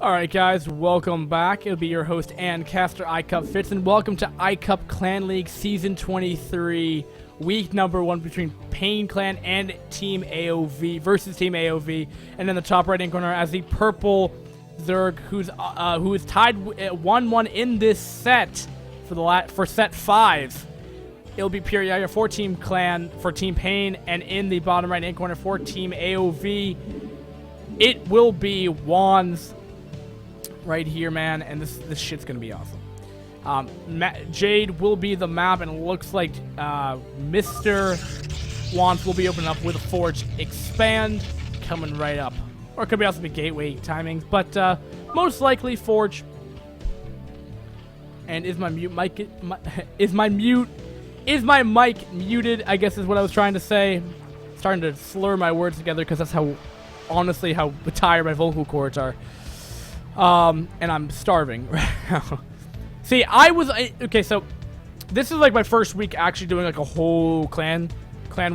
Alright guys, welcome back. It'll be your host and caster iCCup Fitz, and welcome to iCCup Clan League Season 23, week number 1 between PaiN Clan and Team AoV versus Team AoV. And in the top right-hand corner as the purple Zerg, who is tied 1-1 in this set for set 5. It'll be Pirayaya for Team Clan, for Team PaiN, and in the bottom right-hand corner for Team AoV, it will be WandS. Right here, man, and this shit's gonna be awesome. Jade will be the map, and it looks like Mr. WandS will be opening up with a Forge Expand coming right up, or it could be also the Gateway timings, but most likely Forge. And is my mic muted? I guess is what I was trying to say. Starting to slur my words together because that's how, honestly, how tired my vocal cords are. And I'm starving right now. See, okay, so this is like my first week actually doing like a whole clan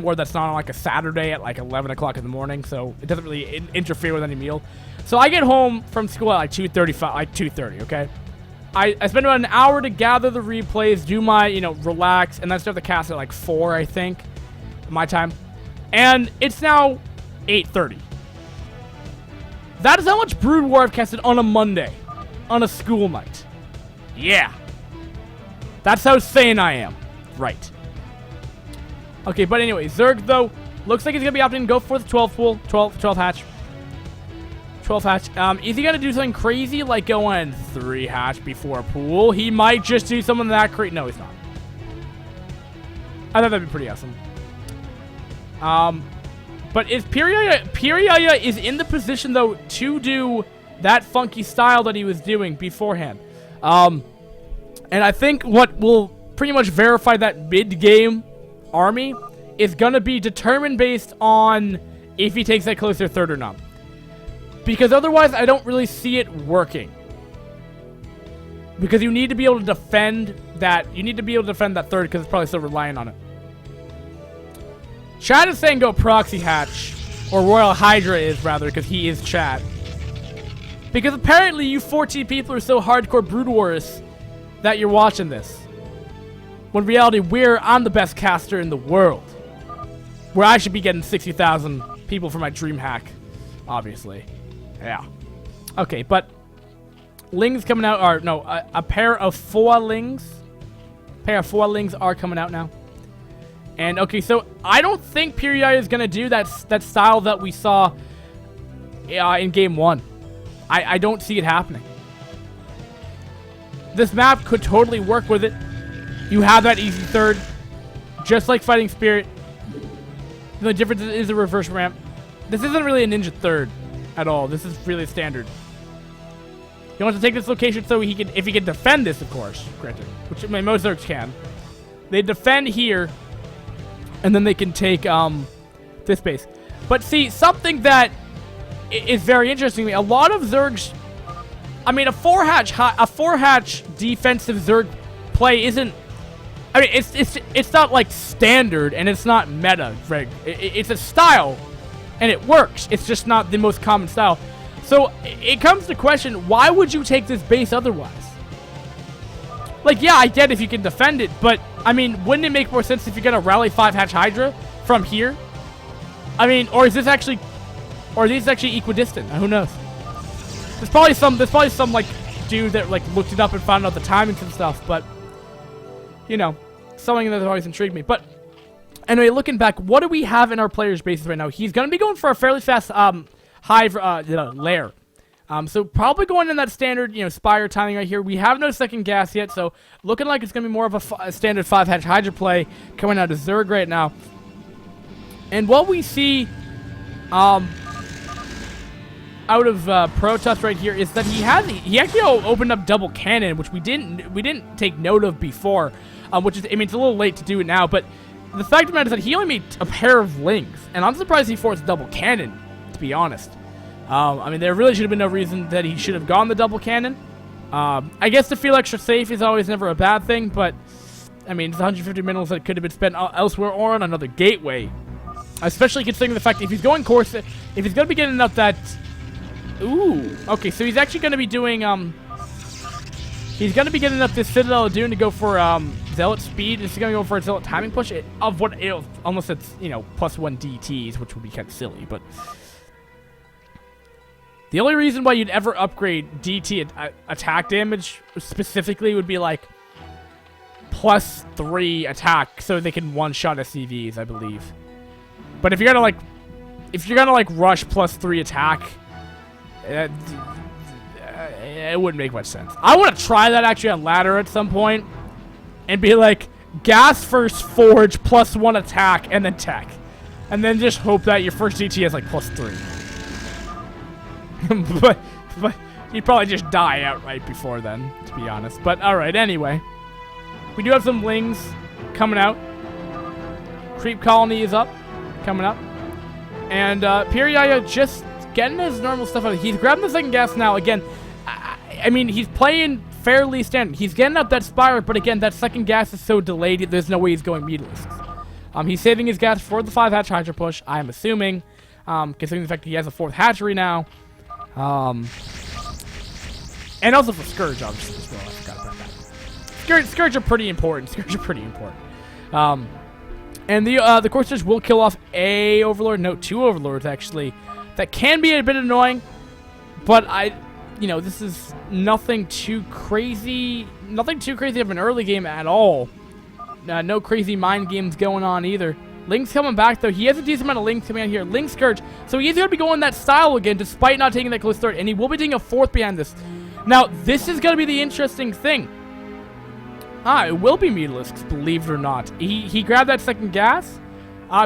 war that's not on like a Saturday at like 11 o'clock in the morning, so it doesn't really interfere with any meal. So I get home from school at like 2:30, okay? I spend about an hour to gather the replays, do my, relax, and then start the cast at like 4, I think, my time. And it's now 8:30. That is how much Brood War I've casted on a Monday. On a school night. Yeah. That's how sane I am. Right. Okay, but anyway, Zerg, though, looks like he's going to be opting to go for the 12 pool. 12 hatch. 12 hatch. Is he going to do something crazy like going 3 hatch before pool? He might just do something that crazy. No, he's not. I thought that'd be pretty awesome. But if Pirayaya is in the position, though, to do that funky style that he was doing beforehand. And I think what will pretty much verify that mid-game army is going to be determined based on if he takes that closer third or not. Because otherwise, I don't really see it working. Because you need to be able to defend that. You need to be able to defend that third because it's probably still relying on it. Chat is saying go proxy hatch, or Royal Hydra is rather, because he is chat. Because apparently you 14 people are so hardcore Brood Wars that you're watching this. When in reality, I'm the best caster in the world. Where I should be getting 60,000 people for my dream hack, obviously. Yeah. Okay, but Lings coming out, or no, a pair of 4 Lings. Are coming out now. And, okay, so I don't think Pirayaya is going to do that style that we saw in Game 1. I don't see it happening. This map could totally work with it. You have that easy third, just like Fighting Spirit. The only difference is the reverse ramp. This isn't really a ninja third at all. This is really standard. He wants to take this location so he can, if he can defend this, of course, granted, which most Zergs can. They defend here. And then they can take this base. But see, something that is very interesting to me, a lot of Zergs, I mean, a 4-hatch defensive Zerg play isn't, I mean, it's not like standard and it's not meta, Greg. It's a style and it works. It's just not the most common style. So it comes to question, why would you take this base otherwise? Like, yeah, I get if you can defend it, but, I mean, wouldn't it make more sense if you're going to rally 5-hatch Hydra from here? I mean, or is this actually, or are these actually equidistant? Who knows? There's probably some, like, dude that, like, looked it up and found out the timings and stuff, but, something that always intrigued me. But, anyway, looking back, what do we have in our players' bases right now? He's going to be going for a fairly fast, lair. So probably going in that standard, Spire timing right here. We have no second gas yet, so looking like it's going to be more of a standard 5-hatch Hydra play coming out of Zerg right now. And what we see out of Protoss right here is that he actually opened up double cannon, which we didn't take note of before, which is, I mean, it's a little late to do it now, but the fact of the matter is that he only made a pair of Lings, and I'm surprised he forced double cannon, to be honest. I mean, there really should have been no reason that he should have gone the double cannon. I guess to feel extra safe is always never a bad thing, but, I mean, it's 150 minerals that could have been spent elsewhere or on another gateway. Especially considering the fact that if he's going course, if he's going to be getting up that Ooh. Okay, so he's actually going to be doing, he's going to be getting up this Citadel of Dune to go for, Zealot speed. He's going to go for a Zealot timing push unless it's, you know, +1 DTs, which would be kind of silly, but the only reason why you'd ever upgrade DT attack damage specifically would be like +3 attack so they can one-shot SCVs, I believe. But if you're gonna like rush +3 attack, it wouldn't make much sense. I want to try that actually on ladder at some point and be like gas first forge +1 attack and then tech, and then just hope that your first DT has like +3. but you'd probably just die outright before then, to be honest. But alright, anyway. We do have some lings coming out. Creep colony is up, coming up. And Pirayaya just getting his normal stuff out. He's grabbing the second gas now. Again, I mean, he's playing fairly standard. He's getting up that Spire, but again, that second gas is so delayed, there's no way he's going metelisks. He's saving his gas for the 5-hatch Hydra push, I'm assuming, considering the fact that he has a 4th hatchery now. And also for Scourge, obviously, as well. I forgot about that. Scourge are pretty important. And the Corsairs will kill off a Overlord. No, 2 Overlords, actually. That can be a bit annoying, but this is nothing too crazy of an early game at all. No crazy mind games going on either. Link's coming back, though. He has a decent amount of Links coming out here. Link Scourge. So he's going to be going that style again, despite not taking that close third. And he will be taking a 4th behind this. Now, this is going to be the interesting thing. It will be metelisks, believe it or not. He grabbed that second gas.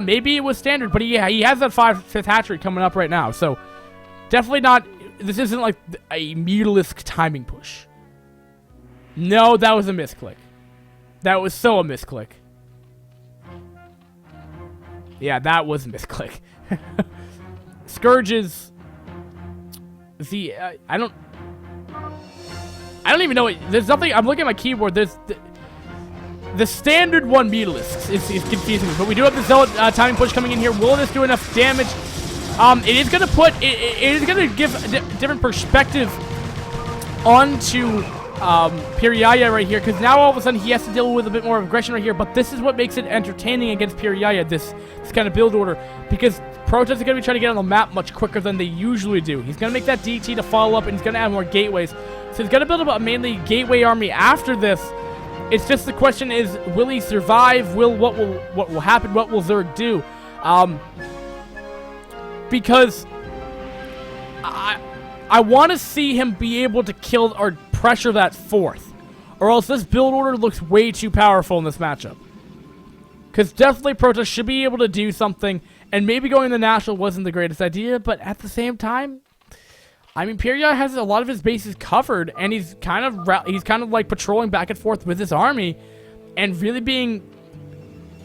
Maybe it was standard, but he has that 5th hatchery coming up right now. So, definitely not... This isn't like a mutalisk timing push. No, that was a misclick. That was so a misclick. Yeah, that was a misclick. Scourges. I don't even know. There's nothing. I'm looking at my keyboard. There's the standard one mutalisks is confusing me, but we do have the Zealot timing push coming in here. Will this do enough damage? It is gonna it is gonna give a different perspective onto Pirayaya right here, because now all of a sudden he has to deal with a bit more aggression right here, but this is what makes it entertaining against Pirayaya, this kind of build order, because Protoss are going to be trying to get on the map much quicker than they usually do. He's going to make that DT to follow up, and he's going to add more gateways, so he's going to build up a mainly gateway army after this. It's just the question is, will he survive? What will happen? What will Zerg do? Because I want to see him be able to kill or pressure that 4th, or else this build order looks way too powerful in this matchup. Because definitely Protoss should be able to do something, and maybe going to National wasn't the greatest idea, but at the same time, I mean, Pirayaya has a lot of his bases covered, and he's kind of like patrolling back and forth with his army, and really being,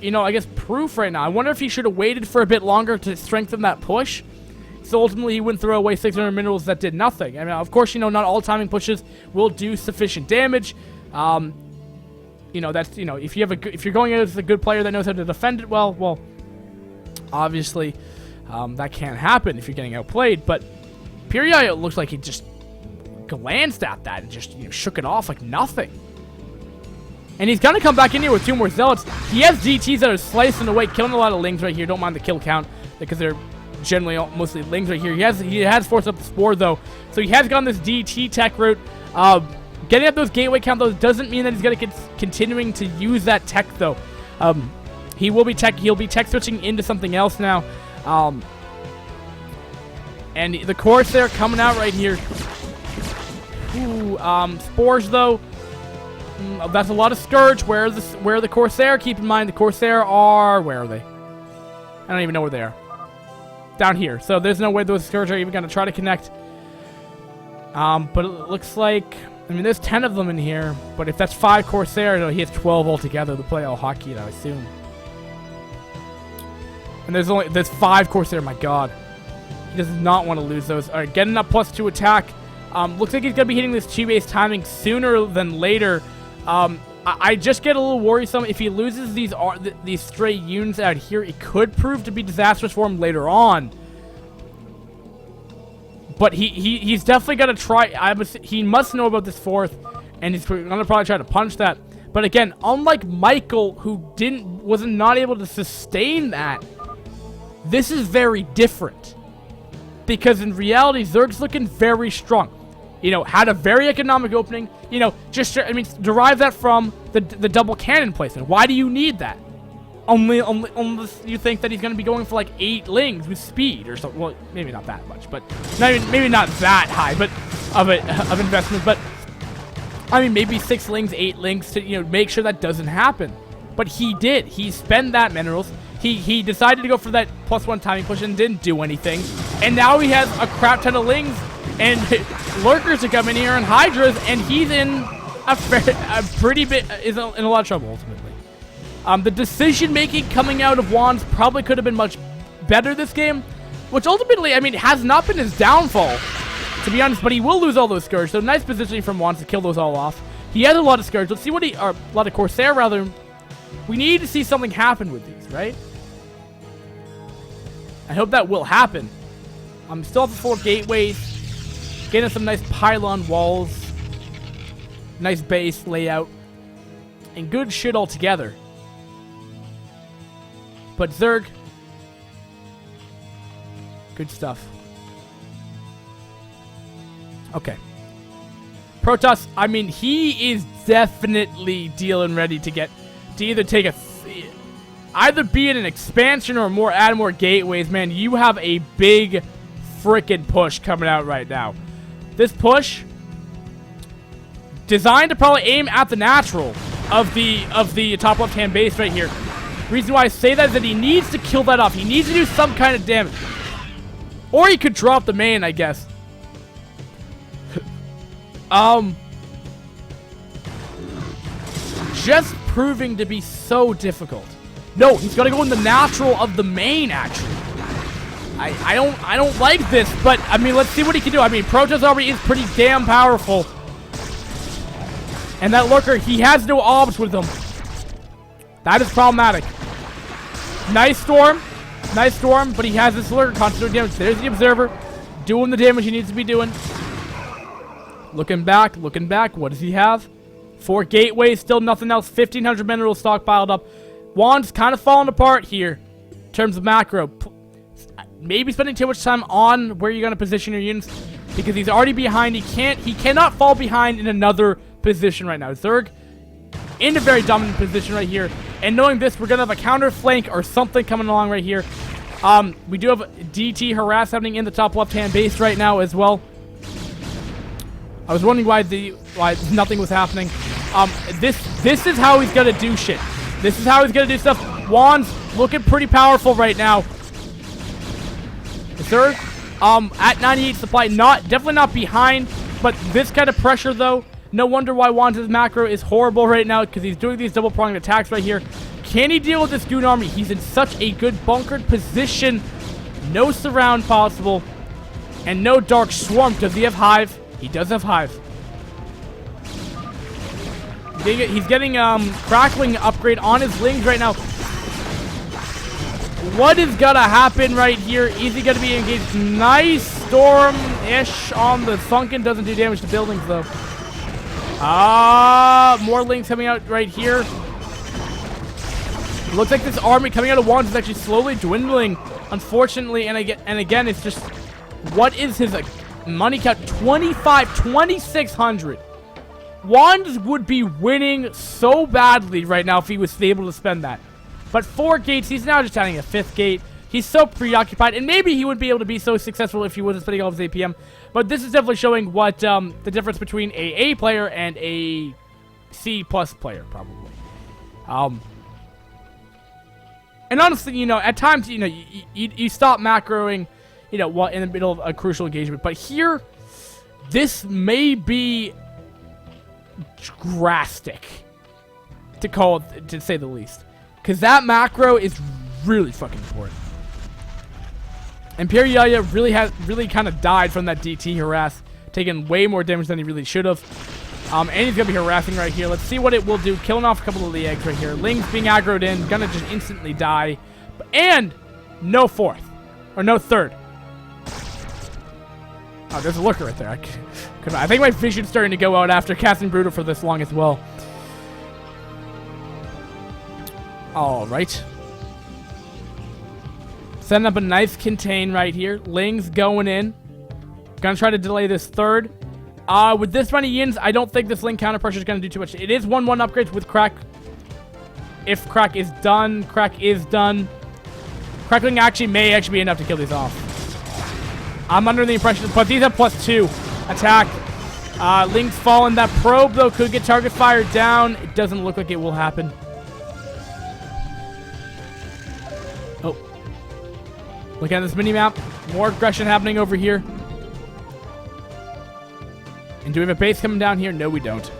I guess, proof right now. I wonder if he should have waited for a bit longer to strengthen that push. So ultimately, he wouldn't throw away 600 minerals that did nothing. I mean, of course, not all timing pushes will do sufficient damage. That's, if you're going as a good player that knows how to defend it well, obviously, that can't happen if you're getting outplayed. But Pirayaya looks like he just glanced at that and just shook it off like nothing. And he's gonna come back in here with 2 more Zealots. He has DTs that are slicing away, killing a lot of Lings right here. Don't mind the kill count because they're generally mostly Lings right here. He has forced up the Spore though, so he has gone this DT tech route. Getting up those gateway count though doesn't mean that he's gonna continuing to use that tech though. He'll be tech switching into something else now. And the Corsair coming out right here. Ooh, Spores though. That's a lot of Scourge. Where are the Corsair? Keep in mind the Corsair are... Where are they? I don't even know where they are. Down here. So there's no way those Scourge are even going to try to connect. But it looks like... I mean, there's 10 of them in here. But if that's 5 Corsair, he has 12 altogether to play all hockey, I assume. And there's 5 Corsair. My God. He does not want to lose those. All right, getting up +2 attack. Looks like he's going to be hitting this 2-base timing sooner than later. I just get a little worrisome. If he loses these stray units out here, it could prove to be disastrous for him later on. But he's definitely gonna try. He must know about this fourth, and he's gonna probably try to punch that. But again, unlike Michael, who wasn't not able to sustain that, this is very different. Because in reality, Zerg's looking very strong. You know, had a very economic opening. You know, derive that from the double cannon placement. Why do you need that? Unless you think that he's going to be going for like 8 lings with speed or something. Well, maybe not that much, but maybe not that high, but of investment. But I mean, maybe 6 lings, 8 lings to, you know, make sure that doesn't happen. But he did. He spent that minerals. He decided to go for that +1 timing push and didn't do anything. And now he has a crap ton of lings and lurkers to come in here and hydras, and he's in a pretty bit is in a lot of trouble ultimately. The decision making coming out of WandS probably could have been much better this game, which ultimately, I mean, has not been his downfall, to be honest. But he will lose all those Scourge, so nice positioning from WandS to kill those all off. He has a lot of Scourge. Let's see what a lot of Corsair rather. We need to see something happen with these, right? I hope that will happen. I'm still up for 4 gateways, getting some nice pylon walls, nice base layout, and good shit altogether. But Zerg, good stuff. Okay. Protoss, I mean, he is definitely dealing ready to either take either be in an expansion or add more gateways. Man, you have a big frickin' push coming out right now. This push, designed to probably aim at the natural of the top left-hand base right here. Reason why I say that is that he needs to kill that off. He needs to do some kind of damage. Or he could drop the main, I guess. Just proving to be so difficult. No, he's gonna go in the natural of the main, actually. I don't like this, but I mean, let's see what he can do. I mean, Protoss already is pretty damn powerful. And that lurker, he has no obs with him. That is problematic. Nice storm, but he has this lurker constantly doing damage. There's the observer, doing the damage he needs to be doing. Looking back. What does he have? 4 gateways, still nothing else. 1,500 minerals stockpiled up. WandS kind of falling apart here in terms of macro. Maybe spending too much time on where you're going to position your units because he's already behind. He cannot fall behind in another position right now. Zerg in a very dominant position right here. And knowing this, we're going to have a counter flank or something coming along right here. We do have DT harass happening in the top left-hand base right now as well. I was wondering why nothing was happening. This is how he's going to do shit. This is how he's going to do stuff. WandS looking pretty powerful right now. Zerg, at 98 supply, definitely not behind, but this kind of pressure though. No wonder why WandS' macro is horrible right now, because he's doing these double-pronged attacks right here. Can he deal with this Goon army? He's in such a good bunkered position. No surround possible. And no Dark Swarm. Does he have Hive? He does have Hive. He's getting Crackling upgrade on his Lings right now. What is gonna happen right here? Is he gonna be engaged? Nice storm-ish on the Sunken. Doesn't do damage to buildings though. More Lings coming out right here. Looks like this army coming out of WandS is actually slowly dwindling, unfortunately. And again, it's just, what is his money count? 2,600. WandS would be winning so badly right now if he was able to spend that. But 4 gates, he's now just adding a 5th gate. He's so preoccupied, and maybe he would be able to be so successful if he wasn't spending all of his APM. But this is definitely showing what the difference between a A player and a C+ player, probably. And honestly, you know, at times, you know, you stop macroing, you know, in the middle of a crucial engagement. But here, this may be drastic, to say the least. Because that macro is really fucking important. And Pirayaya really kind of died from that DT harass, taking way more damage than he really should have. And he's going to be harassing right here. Let's see what it will do. Killing off a couple of the eggs right here. Ling's being aggroed in. Going to just instantly die. And no 4th. Or no 3rd. Oh, there's a lurker right there. I think my vision's starting to go out after casting Brutal for this long as well. Alright. Setting up a nice contain right here. Ling's going in. Gonna try to delay this third. With this many yins, I don't think this Ling counter pressure is gonna do too much. It is 1-1 upgrades with Crack. If Crack is done, Crack is done. Crackling may actually be enough to kill these off. I'm under the impression, but these have +2 attack. Ling's fallen. That probe, though, could get target fired down. It doesn't look like it will happen. Oh. Look at this mini-map. More aggression happening over here. And do we have a base coming down here? No, we don't.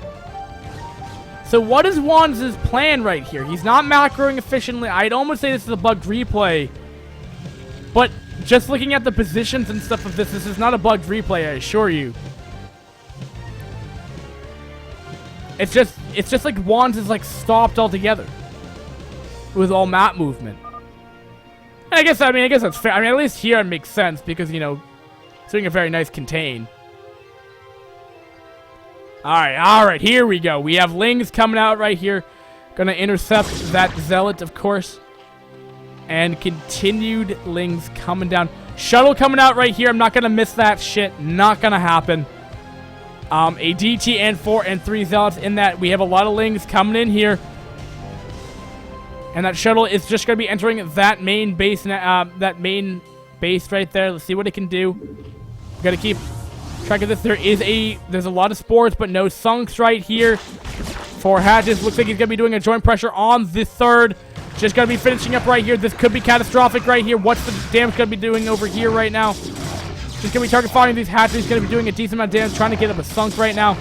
So what is WandS' plan right here? He's not macroing efficiently. I'd almost say this is a bugged replay. But just looking at the positions and stuff of this is not a bugged replay, I assure you. It's just like WandS is like stopped altogether with all map movement. And I guess that's fair. I mean, at least here it makes sense because, you know, it's doing a very nice contain. Alright, here we go. We have Lings coming out right here. Gonna intercept that Zealot, of course. And continued Lings coming down. Shuttle coming out right here. I'm not gonna miss that shit. Not gonna happen. A DT and 4 and 3 Zealots in that. We have a lot of Lings coming in here. And that shuttle is just gonna be entering that main base right there. Let's see what it can do. We gotta keep track of this. There's a lot of spores, but no sunks right here. 4 hatches. Looks like he's gonna be doing a joint pressure on the third. Just gonna be finishing up right here. This could be catastrophic right here. What's the damage gonna be doing over here right now? Just gonna be target firing these hatches. He's gonna be doing a decent amount of damage, trying to get up a sunk right now.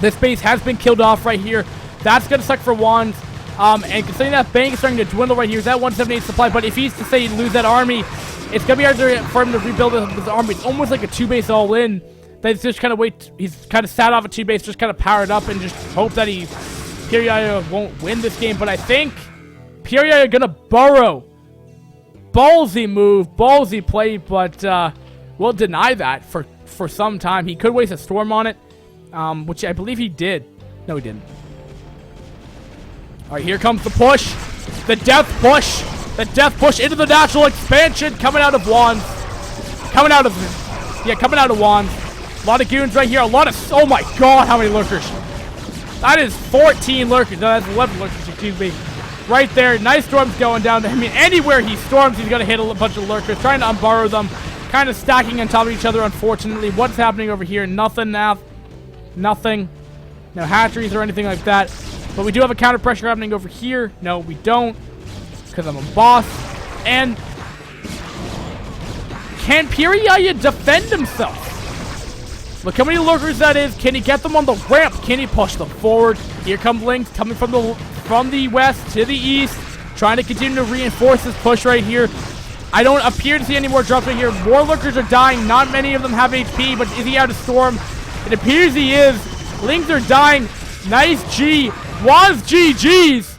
This base has been killed off right here. That's gonna suck for WandS. And considering that bank is starting to dwindle right here, he's at 178 supply. But if he's to say lose that army, it's gonna be hard for him to rebuild his army. It's almost like a 2-base all-in. That's just kind of he's kind of sat off a 2-base, just kind of powered up and just hope that Pirayaya won't win this game. But I think Pirayaya gonna burrow. Ballsy move, ballsy play, but we'll deny that for some time. He could waste a storm on it, which I believe he did. No, he didn't. All right, here comes the push, the death push. The death push into the natural expansion coming out of WandS. Coming out of WandS. A lot of goons right here. Oh my god, how many lurkers. That is 14 lurkers. No, that's 11 lurkers, excuse me. Right there. Nice storms going down. I mean, anywhere he storms, he's going to hit a bunch of lurkers. Trying to unburrow them. Kind of stacking on top of each other, unfortunately. What's happening over here? Nothing now. Nothing. No hatcheries or anything like that. But we do have a counter pressure happening over here. No, we don't. Because I'm a boss. And can Pirayaya defend himself? Look how many lurkers that is. Can he get them on the ramp? Can he push them forward? Here come Lings coming from the west to the east. Trying to continue to reinforce this push right here. I don't appear to see any more drops right here. More lurkers are dying. Not many of them have HP, but is he out of storm? It appears he is. Lings are dying. Nice G. WandS GG's.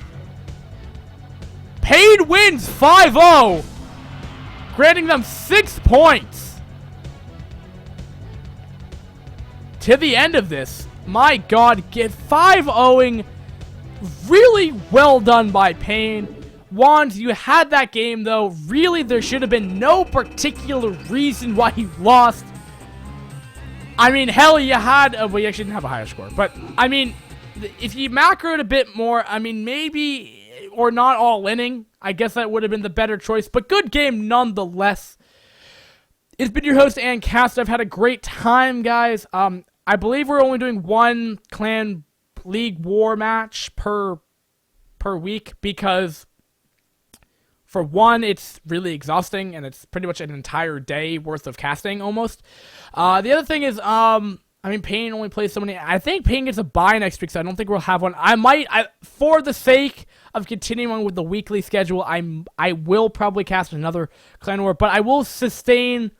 PaiN wins 5-0, granting them 6 points. To the end of this, my god, get 5-0ing. Really well done by PaiN. WandS, you had that game though. Really, there should have been no particular reason why you lost. I mean, hell, you had... well, you actually didn't have a higher score. But, I mean, if you macroed a bit more, I mean, maybe... or not all-inning. I guess that would have been the better choice. But good game nonetheless. It's been your host, AnCast. I've had a great time, guys. I believe we're only doing one clan league war match per week. Because, for one, it's really exhausting. And it's pretty much an entire day worth of casting, almost. The other thing is, I mean, PaiN only plays so many. I think PaiN gets a bye next week, so I don't think we'll have one. For the sake of continuing with the weekly schedule, I will probably cast another clan war, but I will sustain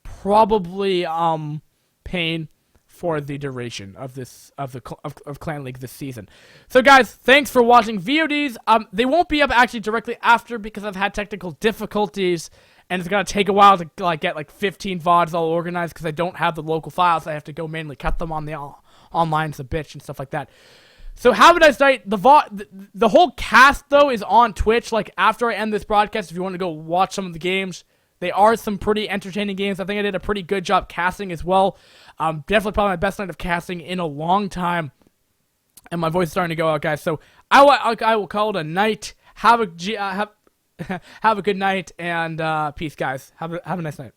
probably PaiN for the duration of this of Clan League this season. So guys, thanks for watching VODs. They won't be up actually directly after because I've had technical difficulties and it's gonna take a while to like get like 15 VODs all organized because I don't have the local files. I have to go manually cut them on the online. It's a bitch and stuff like that. So have a nice night. The whole cast though is on Twitch. Like after I end this broadcast, if you want to go watch some of the games, they are some pretty entertaining games. I think I did a pretty good job casting as well. Definitely probably my best night of casting in a long time. And my voice is starting to go out, guys. So I will call it a night. Have a good night and peace, guys. Have a nice night.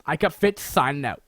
iCCup Fit signing out.